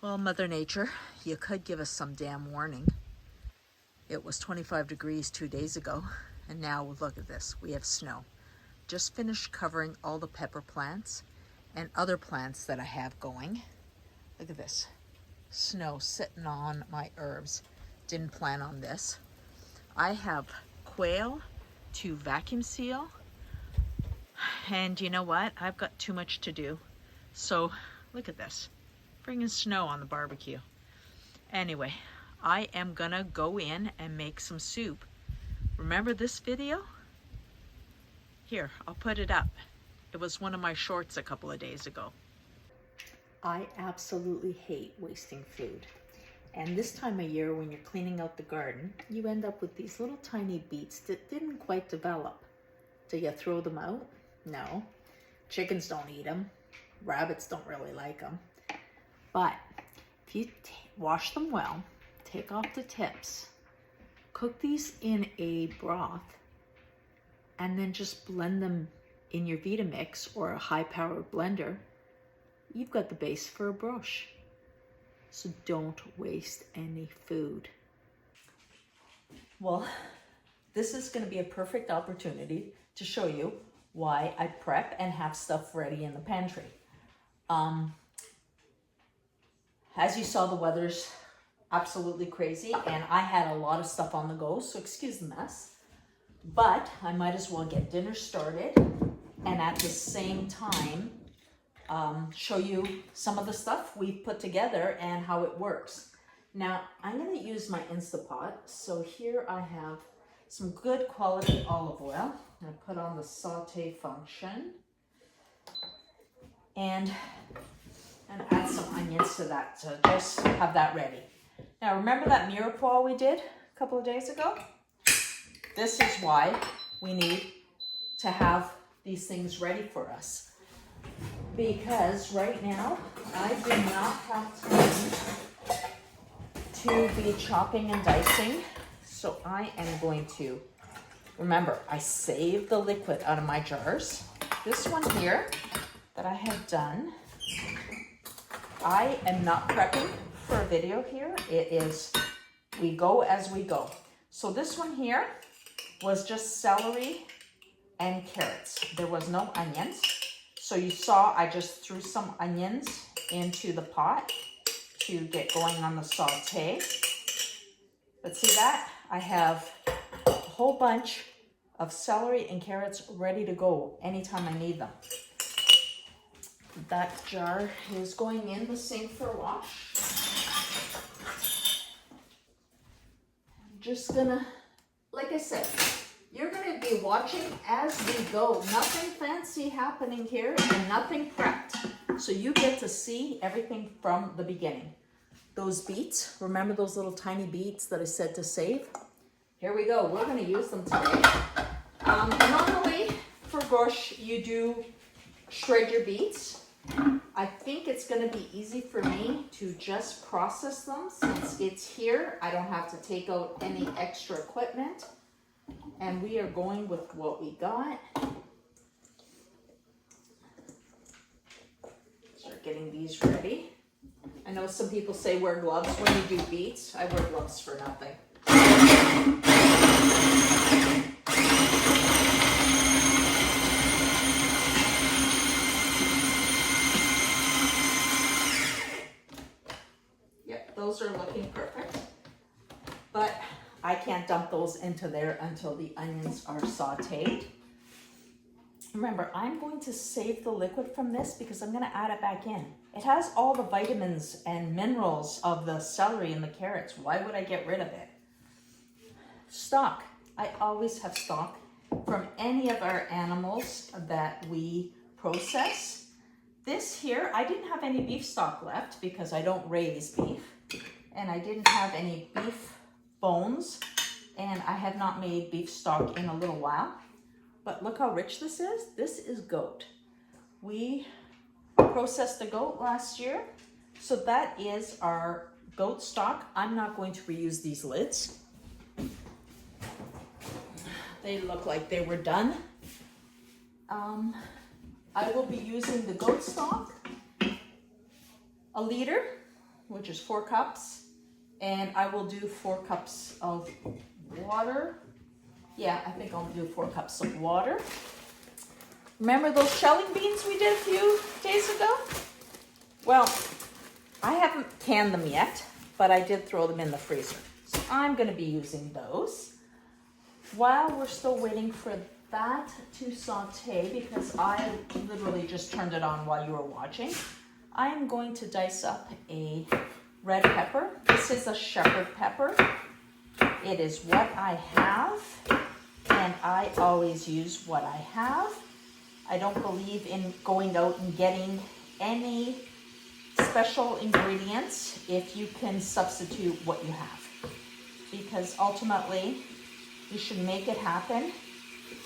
Well, Mother Nature, you could give us some damn warning. It was 25 degrees 2 days ago, and now look at this. We have snow. Just finished covering all the pepper plants and other plants that I have going. Look at this. Snow sitting on my herbs. Didn't plan on this. I have quail to vacuum seal. And you know what? I've got too much to do. So look at this. Bringing snow on the barbecue. Anyway, I am gonna go in and make some soup. Remember this video? Here, I'll put it up. It was one of my shorts a couple of days ago. I absolutely hate wasting food. And this time of year when you're cleaning out the garden, you end up with these little tiny beets that didn't quite develop. Do you throw them out? No. Chickens don't eat them. Rabbits don't really like them. But if you wash them well, take off the tips, cook these in a broth, and then just blend them in your Vitamix or a high-powered blender, you've got the base for a brush. So don't waste any food. Well, this is going to be a perfect opportunity to show you why I prep and have stuff ready in the pantry. As you saw, the weather's absolutely crazy, and I had a lot of stuff on the go, so excuse the mess. But I might as well get dinner started, and at the same time, show you some of the stuff we've put together and how it works. Now, I'm going to use my Instapot. So here I have some good quality olive oil. I'm going to put on the saute function. And add some onions to that, so just have that ready. Now remember that mirepoix we did a couple of days ago? This is why we need to have these things ready for us. Because right now, I do not have time to be chopping and dicing. So I am going to, remember, I saved the liquid out of my jars. This one here that I have done, I am not prepping for a video here. It is, we go as we go. So this one here was just celery and carrots. There was no onions. So you saw I just threw some onions into the pot to get going on the saute. But see that? I have a whole bunch of celery and carrots ready to go anytime I need them. That jar is going in the sink for a wash. I'm just gonna, like I said, you're gonna be watching as we go. Nothing fancy happening here and nothing prepped. So you get to see everything from the beginning. Those beets, remember those little tiny beets that I said to save? Here we go, we're gonna use them today. Normally for Borscht, you do shred your beets. I think it's going to be easy for me to just process them since it's here. I don't have to take out any extra equipment. And we are going with what we got. Start getting these ready. I know some people say wear gloves when you do beets. I wear gloves for nothing. Those are looking perfect, but I can't dump those into there until the onions are sauteed. Remember, I'm going to save the liquid from this because I'm going to add it back in. It has all the vitamins and minerals of the celery and the carrots. Why would I get rid of it? Stock. I always have stock from any of our animals that we process. This here, I didn't have any beef stock left because I don't raise beef. And I didn't have any beef bones. And I have not made beef stock in a little while. But look how rich this is. This is goat. We processed the goat last year. So that is our goat stock. I'm not going to reuse these lids. They look like they were done. I will be using the goat stock, a liter, which is 4 cups. And I will do 4 cups of water. Yeah, I think I'll do 4 cups of water. Remember those shelling beans we did a few days ago? Well, I haven't canned them yet, but I did throw them in the freezer. So I'm going to be using those. While we're still waiting for that to saute, because I literally just turned it on while you were watching, I am going to dice up a red pepper. This is a shepherd pepper. It is what I have, and I always use what I have. I don't believe in going out and getting any special ingredients if you can substitute what you have, because ultimately you should make it happen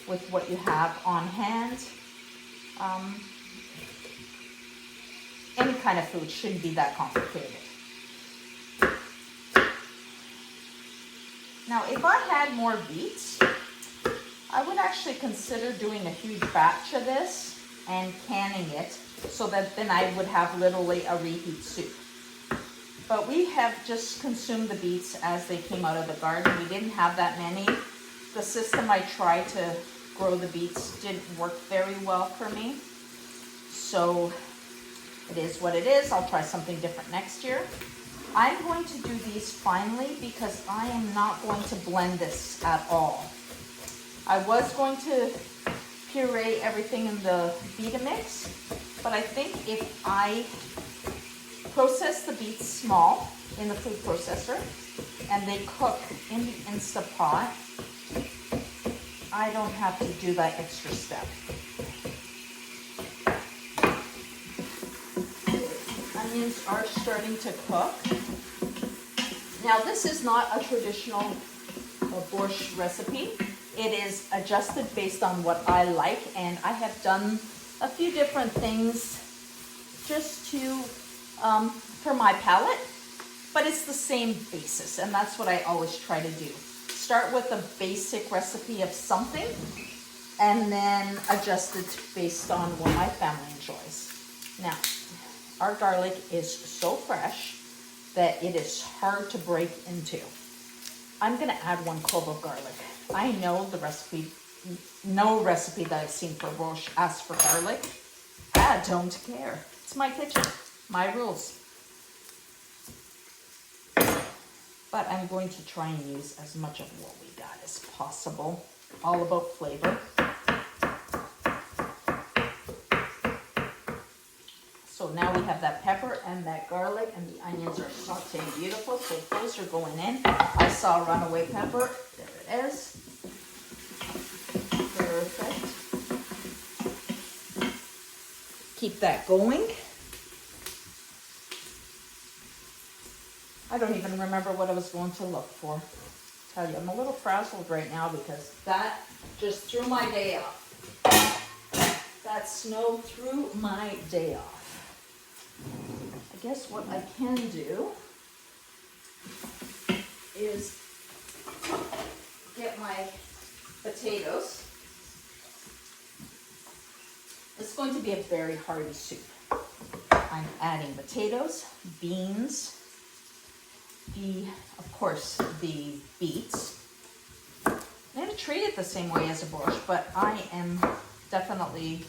with what you have on hand. Any kind of food shouldn't be that complicated. Now, if I had more beets, I would actually consider doing a huge batch of this and canning it, so that then I would have literally a reheat soup. But we have just consumed the beets as they came out of the garden. We didn't have that many. The system I tried to grow the beets didn't work very well for me. So it is what it is. I'll try something different next year. I'm going to do these finely because I am not going to blend this at all. I was going to puree everything in the Vitamix, but I think if I process the beets small in the food processor and they cook in the Instapot, I don't have to do that extra step. Onions are starting to cook. Now, this is not a traditional borscht recipe. It is adjusted based on what I like, and I have done a few different things just to for my palate, but it's the same basis, and that's what I always try to do. Start with a basic recipe of something and then adjust it based on what my family enjoys. Now, our garlic is so fresh that it is hard to break into. I'm gonna add 1 clove of garlic. I know the recipe, no recipe that I've seen for borscht asks for garlic. I don't care. It's my kitchen, my rules. But I'm going to try and use as much of what we got as possible. All about flavor. So now we have that pepper and that garlic, and the onions are sauteing beautiful. So those are going in. I saw a runaway pepper. There it is. Perfect. Keep that going. I don't even remember what I was going to look for. I tell you, I'm a little frazzled right now because that just threw my day off. That snow threw my day off. I guess what I can do is get my potatoes. It's going to be a very hearty soup. I'm adding potatoes, beans, of course, the beets. I'm going to treat it the same way as a borscht, but I am definitely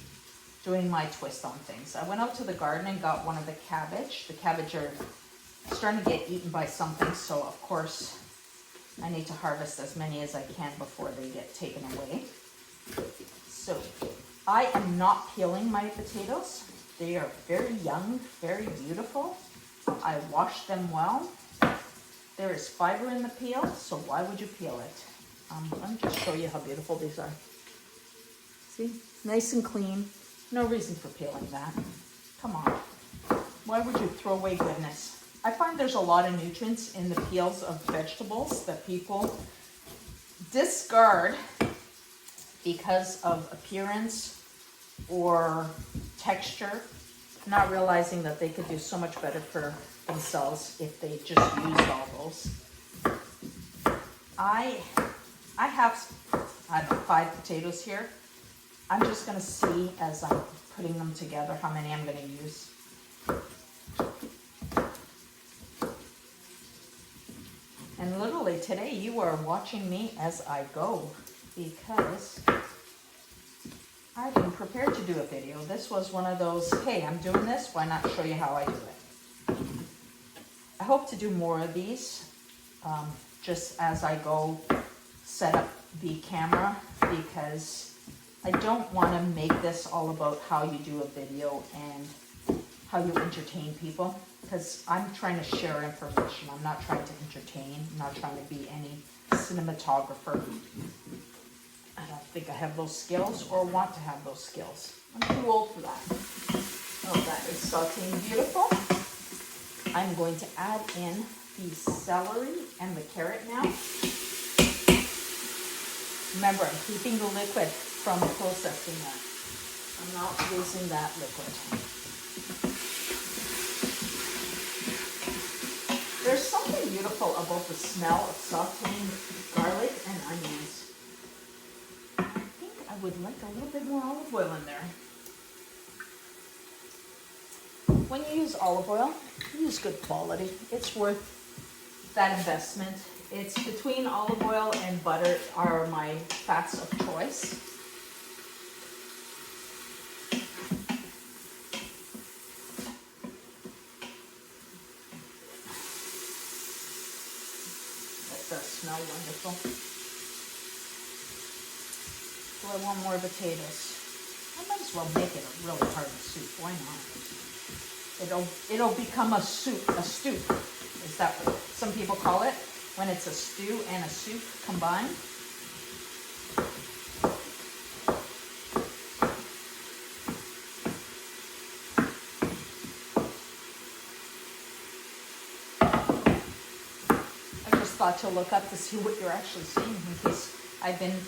doing my twist on things. I went out to the garden and got one of the cabbage. The cabbage are starting to get eaten by something, so of course I need to harvest as many as I can before they get taken away. So I am not peeling my potatoes. They are very young, very beautiful. I washed them well. There is fiber in the peel, so why would you peel it? Let me just show you how beautiful these are. See, nice and clean. No reason for peeling that. Come on. Why would you throw away goodness? I find there's a lot of nutrients in the peels of vegetables that people discard because of appearance or texture, not realizing that they could do so much better for themselves if they just used all those. I have, I don't know, 5 potatoes here. I'm just going to see as I'm putting them together how many I'm going to use. today you are watching me as I go because I didn't prepare to do a video. This was one of those, hey, I'm doing this, why not show you how I do it? I hope to do more of these, just as I go set up the camera, because I don't want to make this all about how you do a video and how you entertain people, because I'm trying to share information. I'm not trying to entertain. I'm not trying to be any cinematographer. I don't think I have those skills or want to have those skills. I'm too old for that. Oh, that is sauteing beautiful. I'm going to add in the celery and the carrot now. Remember, I'm keeping the liquid from processing that. I'm not losing that liquid. There's something beautiful about the smell of sauteing garlic and onions. I think I would like a little bit more olive oil in there. When you use olive oil, use good quality. It's worth that investment. It's between olive oil and butter are my fats of choice. That does smell wonderful. Do I want more potatoes? I might as well make it a really hearty soup. Why not? It'll become a soup, a stew. Is that what some people call it? When it's a stew and a soup combined. I just thought to look up to see what you're actually seeing in case I've been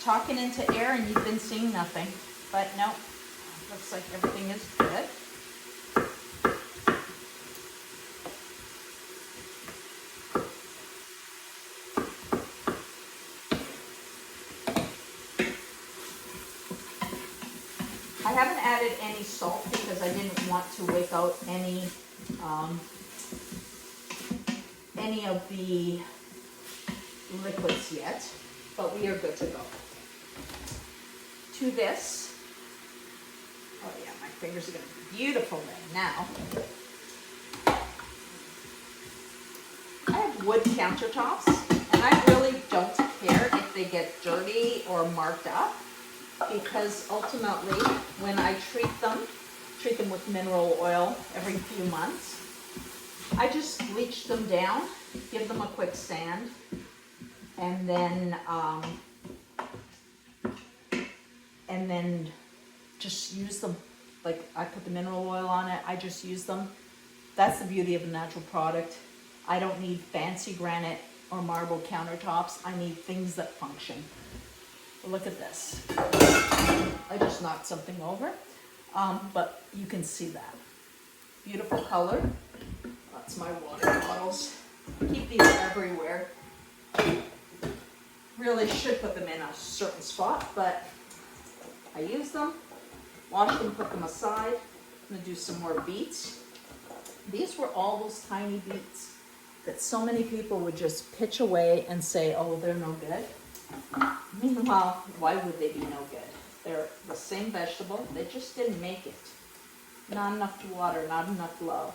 talking into air and you've been seeing nothing. But no, looks like everything is good. I haven't added any salt because I didn't want to wake out any of the liquids yet, but we are good to go. To this, oh yeah, my fingers are going to be beautiful right now. I have wood countertops, and I really don't care if they get dirty or marked up, because ultimately, when I treat them with mineral oil every few months, I just bleach them down, give them a quick sand, and then just use them. Like, I put the mineral oil on it, I just use them. That's the beauty of a natural product. I don't need fancy granite or marble countertops. I need things that function. Look at this. I just knocked something over, but you can see that. Beautiful color. That's my water bottles. Keep these everywhere. Really should put them in a certain spot, but I use them, wash them, put them aside. I'm gonna do some more beets. These were all those tiny beets that so many people would just pitch away and say, oh, they're no good. Meanwhile, why would they be no good? They're the same vegetable, they just didn't make it. Not enough water, not enough love.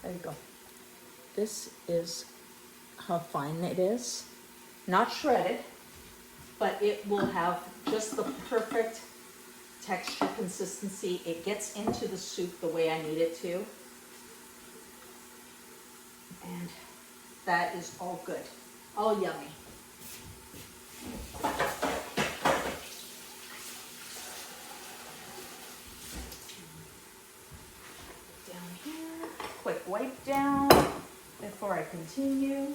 There you go. This is how fine it is. Not shredded, but it will have just the perfect texture, consistency. It gets into the soup the way I need it to. And that is all good. All yummy. Down here, quick wipe down before I continue.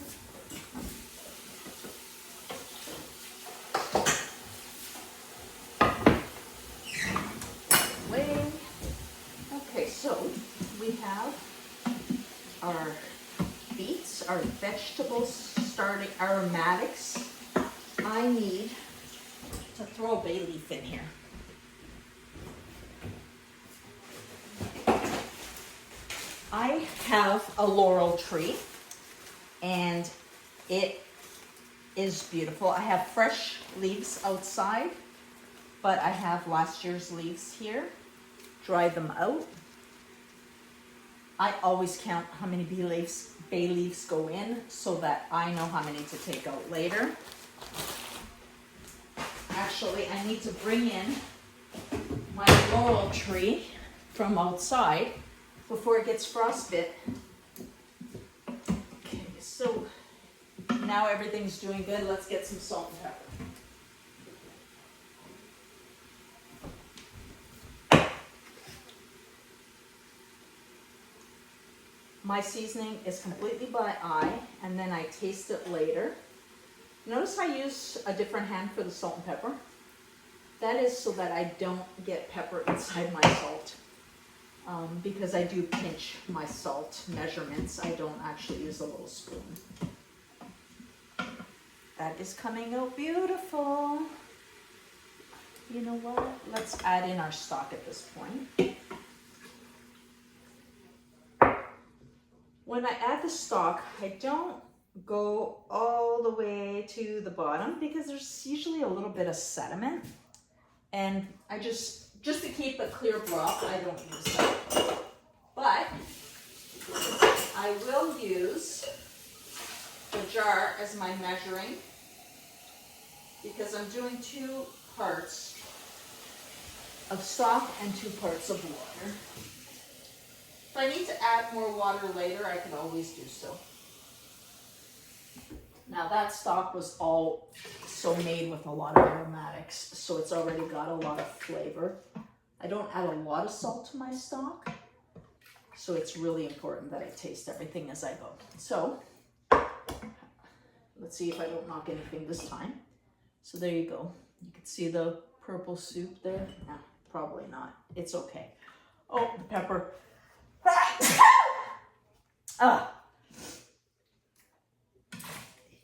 our vegetable starting aromatics, I need to throw a bay leaf in here. I have a laurel tree and it is beautiful. I have fresh leaves outside, but I have last year's leaves here. Dry them out. I always count how many bay leaves go in so that I know how many to take out later. Actually, I need to bring in my laurel tree from outside before it gets frostbit. Okay, so now everything's doing good. Let's get some salt and pepper. My seasoning is completely by eye, and then I taste it later. Notice I use a different hand for the salt and pepper. That is so that I don't get pepper inside my salt. Because I do pinch my salt measurements. I don't actually use a little spoon. That is coming out beautiful. You know what? Let's add in our stock at this point. When I add the stock, I don't go all the way to the bottom because there's usually a little bit of sediment. And I just to keep a clear broth, I don't use that. But I will use the jar as my measuring because I'm doing 2 parts of stock and 2 parts of water. If I need to add more water later, I can always do so. Now that stock was also made with a lot of aromatics, so it's already got a lot of flavor. I don't add a lot of salt to my stock, so it's really important that I taste everything as I go. So, let's see if I don't knock anything this time. So there you go. You can see the purple soup there. No, probably not. It's okay. Oh, the pepper.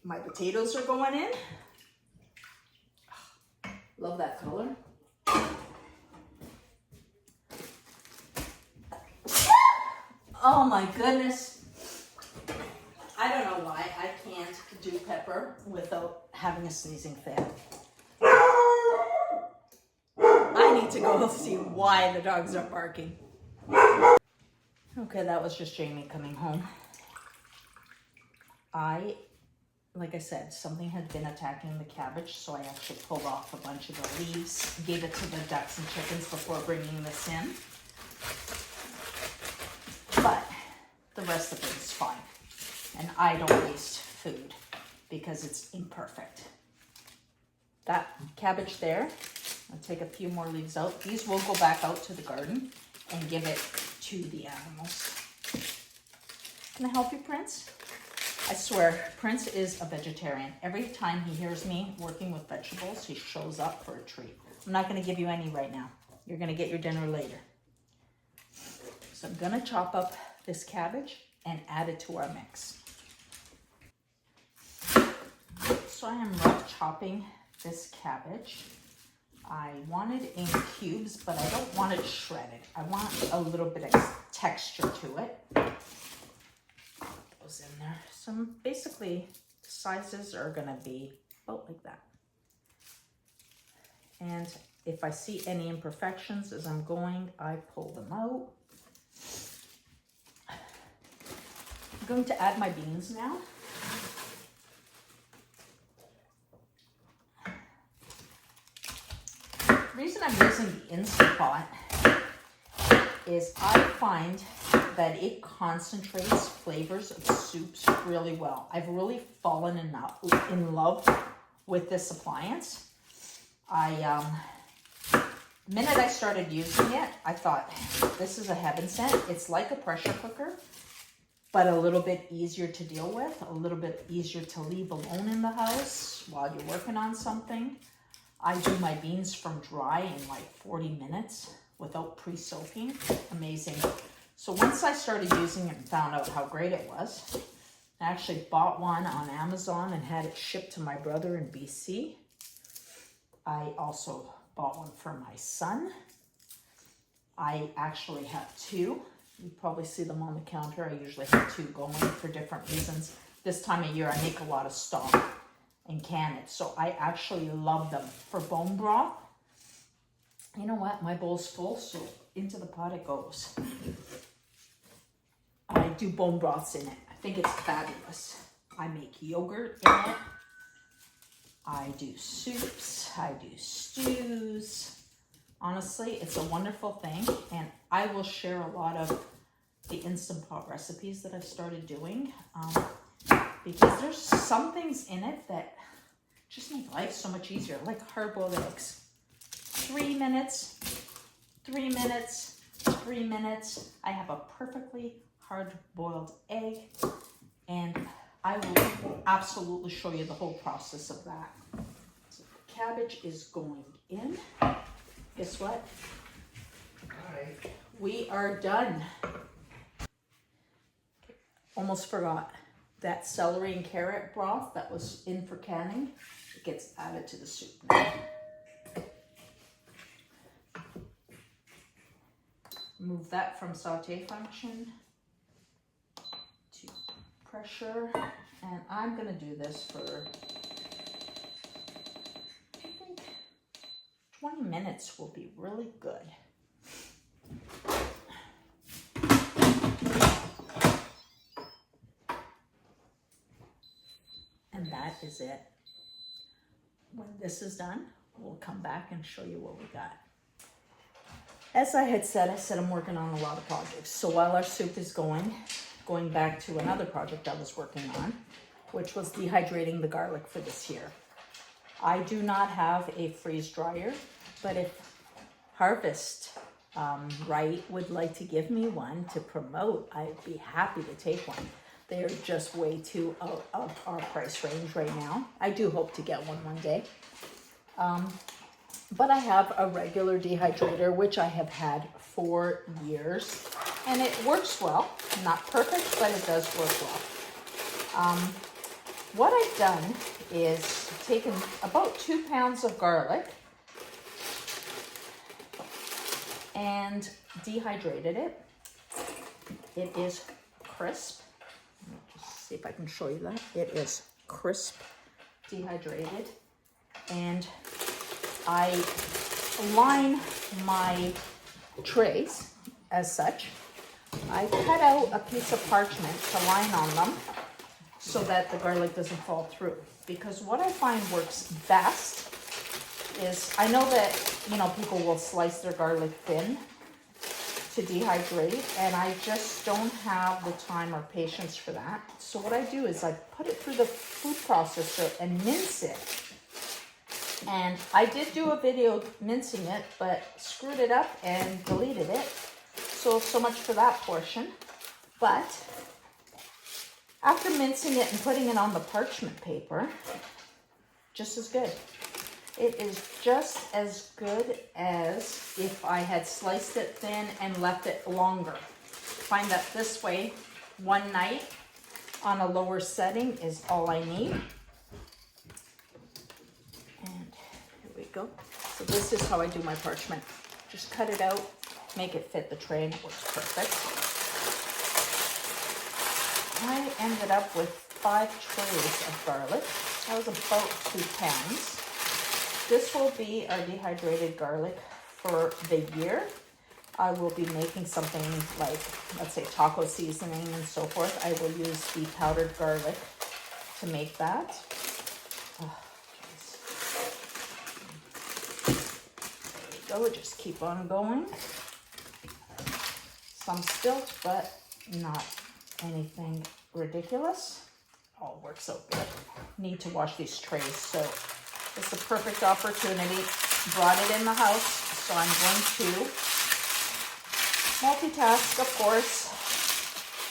My potatoes are going in. Love that color. Oh my goodness. I don't know why I can't do pepper without having a sneezing fit. I need to go see why the dogs are barking. Okay, that was just Jamie coming home. Like I said, something had been attacking the cabbage, so I actually pulled off a bunch of the leaves, gave it to the ducks and chickens before bringing this in. But the rest of it is fine. And I don't waste food because it's imperfect. That cabbage there, I'll take a few more leaves out. These will go back out to the garden and give it to the animals. Can I help you, Prince? I swear, Prince is a vegetarian. Every time he hears me working with vegetables, he shows up for a treat. I'm not going to give you any right now. You're going to get your dinner later. So I'm going to chop up this cabbage and add it to our mix. So I am rough chopping this cabbage. I want it in cubes, but I don't want it shredded. I want a little bit of texture to it. Goes in there. So basically, sizes are gonna be about like that. And if I see any imperfections as I'm going, I pull them out. I'm going to add my beans now. The reason I'm using the Instant Pot is I find that it concentrates flavors of soups really well. I've really fallen in love with this appliance. The minute I started using it, I thought, this is a heaven sent. It's like a pressure cooker, but a little bit easier to deal with, a little bit easier to leave alone in the house while you're working on something. I do my beans from dry in like 40 minutes without pre-soaking. Amazing. So once I started using it and found out how great it was, I actually bought one on Amazon and had it shipped to my brother in BC. I also bought one for my son. I actually have two. You probably see them on the counter. I usually have two going for different reasons. This time of year, I make a lot of stock and can it. So I actually love them for bone broth. You know what? My bowl's full, so into the pot it goes. I do bone broths in it. I think it's fabulous. I make yogurt in it. I do soups. I do stews. Honestly, it's a wonderful thing, and I will share a lot of the Instant Pot recipes that I've started doing because there's some things in it that just make life so much easier, like hard-boiled eggs. 3 minutes, 3 minutes, 3 minutes. I have a perfectly hard-boiled egg, and I will absolutely show you the whole process of that. So the cabbage is going in. Guess what? All right. We are done. Almost forgot. That celery and carrot broth that was in for canning, it gets added to the soup now. Move that from saute function to pressure. And I'm gonna do this for, I think 20 minutes will be really good. And that is it. When this is done, we'll come back and show you what we got. As I said I'm working on a lot of projects. So while our soup is going back to another project I was working on, which was dehydrating the garlic for this year. I do not have a freeze dryer, but if Harvest Right would like to give me one to promote, I'd be happy to take one. They're just way too out of our price range right now. I do hope to get one day. But I have a regular dehydrator, which I have had for years, and it works well. Not perfect, but it does work well. What I've done is taken about 2 pounds of garlic and dehydrated it. It is crisp. Let me just see if I can show you that. It is crisp, dehydrated, and I line my trays as such. I cut out a piece of parchment to line on them so that the garlic doesn't fall through. Because what I find works best is, I know that, people will slice their garlic thin to dehydrate, and I just don't have the time or patience for that. So what I do is I put it through the food processor and mince it. And I did do a video mincing it, but screwed it up and deleted it. So much for that portion. But after mincing it and putting it on the parchment paper, just as good. It is just as good as if I had sliced it thin and left it longer. Find that this way, one night on a lower setting is all I need. And here we go. So this is how I do my parchment. Just cut it out, make it fit the tray, and it works perfect. I ended up with 5 trays of garlic. That was about 2 pounds. This will be our dehydrated garlic for the year. I will be making something like, let's say, taco seasoning and so forth. I will use the powdered garlic to make that. Oh, there we go. Just keep on going. Some spilt, but not anything ridiculous. All works out good. Need to wash these trays, so it's a perfect opportunity. Brought it in the house, so I'm going to multitask, of course.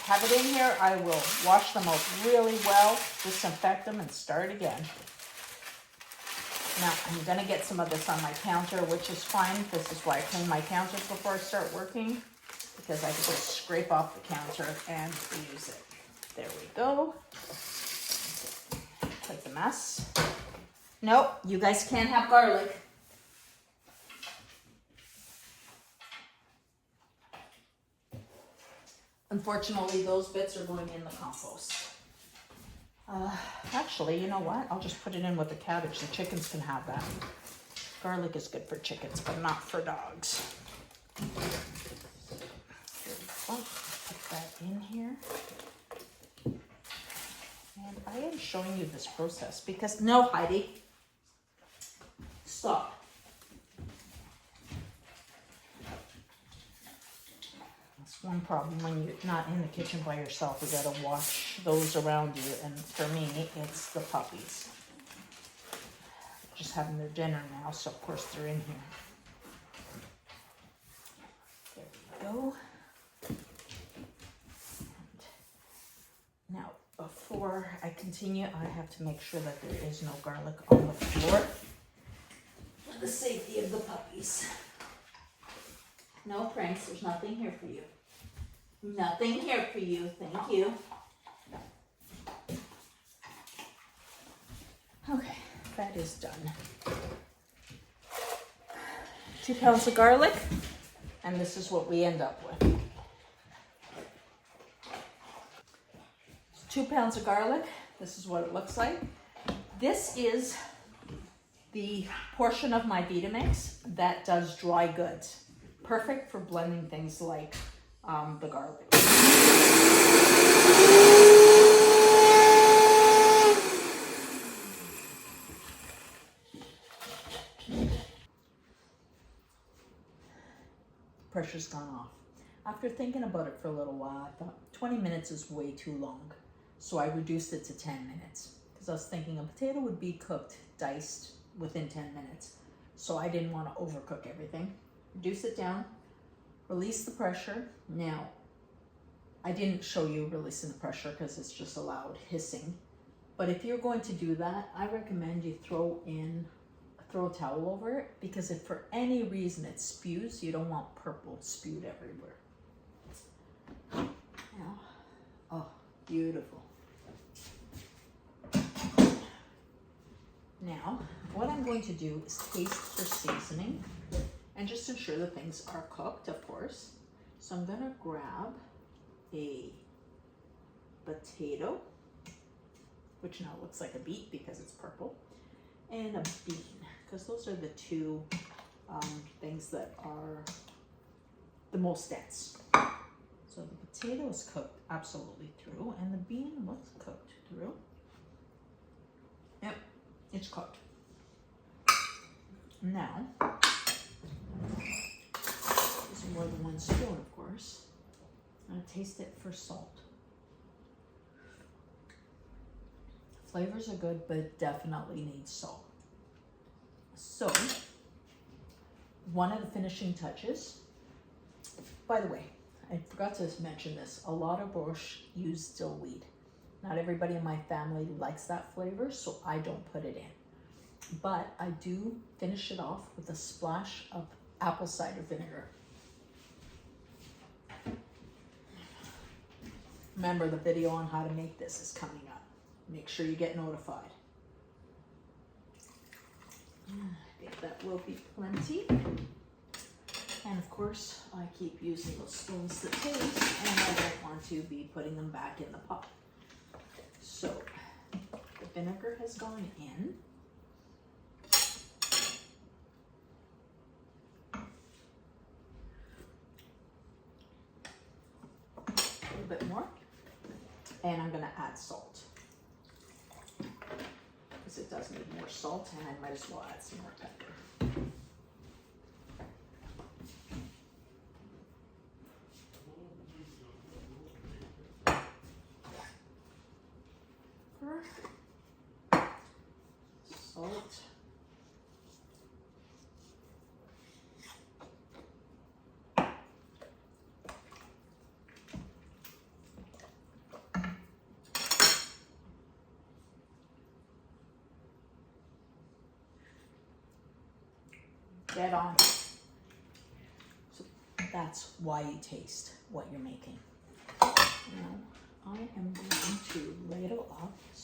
Have it in here. I will wash them out really well, disinfect them, and start again. Now, I'm going to get some of this on my counter, which is fine. This is why I clean my counters before I start working, because I can just scrape off the counter and use it. There we go. Quite the mess. Nope, you guys can't have garlic. Unfortunately, those bits are going in the compost. Actually, you know what? I'll just put it in with the cabbage. The chickens can have that. Garlic is good for chickens, but not for dogs. Here we go. Put that in here. And I am showing you this process because, no, Heidi, stop. That's one problem when you're not in the kitchen by yourself. You gotta watch those around you, and for me, it's the puppies. Just having their dinner now, so of course they're in here. There we go. Now, before I continue, I have to make sure that there is no garlic on the floor for the safety of the puppies. No pranks, there's nothing here for you. Nothing here for you, thank you. Okay, that is done. 2 pounds of garlic, and this is what we end up with. 2 pounds of garlic, this is what it looks like. This is the portion of my Vitamix that does dry goods. Perfect for blending things like the garlic. Pressure's gone off. After thinking about it for a little while, I thought 20 minutes is way too long. So I reduced it to 10 minutes because I was thinking a potato would be cooked, diced within 10 minutes. So I didn't want to overcook everything. Reduce it down, release the pressure. Now, I didn't show you releasing the pressure because it's just a loud hissing. But if you're going to do that, I recommend you throw a towel over it, because if for any reason it spews, you don't want purple spewed everywhere. Now, oh, beautiful. Now, what I'm going to do is taste for seasoning and just ensure that things are cooked, of course. So I'm gonna grab a potato, which now looks like a beet because it's purple, and a bean, because those are the two things that are the most dense. So the potato is cooked absolutely through, and the bean was cooked through. Yep, it's cooked. Now, there's more than one spoon, of course. I'm gonna taste it for salt. Flavors are good, but it definitely needs salt. So, one of the finishing touches, by the way, I forgot to mention this, a lot of borscht use dill weed. Not everybody in my family likes that flavor, so I don't put it in. But I do finish it off with a splash of apple cider vinegar. Remember, the video on how to make this is coming up. Make sure you get notified. I think that will be plenty. And of course, I keep using those spoons that taste, and I don't want to be putting them back in the pot. So, the vinegar has gone in. A little bit more. And I'm going to add salt, because it does need more salt, and I might as well add some more pepper. Salt. Dead on. So that's why you taste what you're making. Now, I am going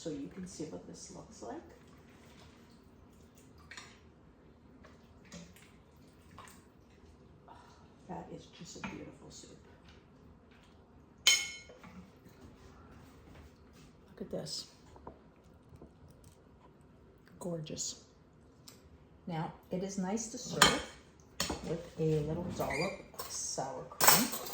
so you can see what this looks like. That is just a beautiful soup. Look at this. Gorgeous. Now, it is nice to serve with a little dollop of sour cream.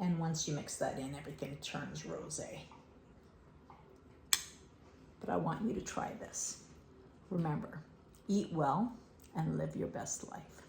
And once you mix that in, everything turns rosé. But I want you to try this. Remember, eat well and live your best life.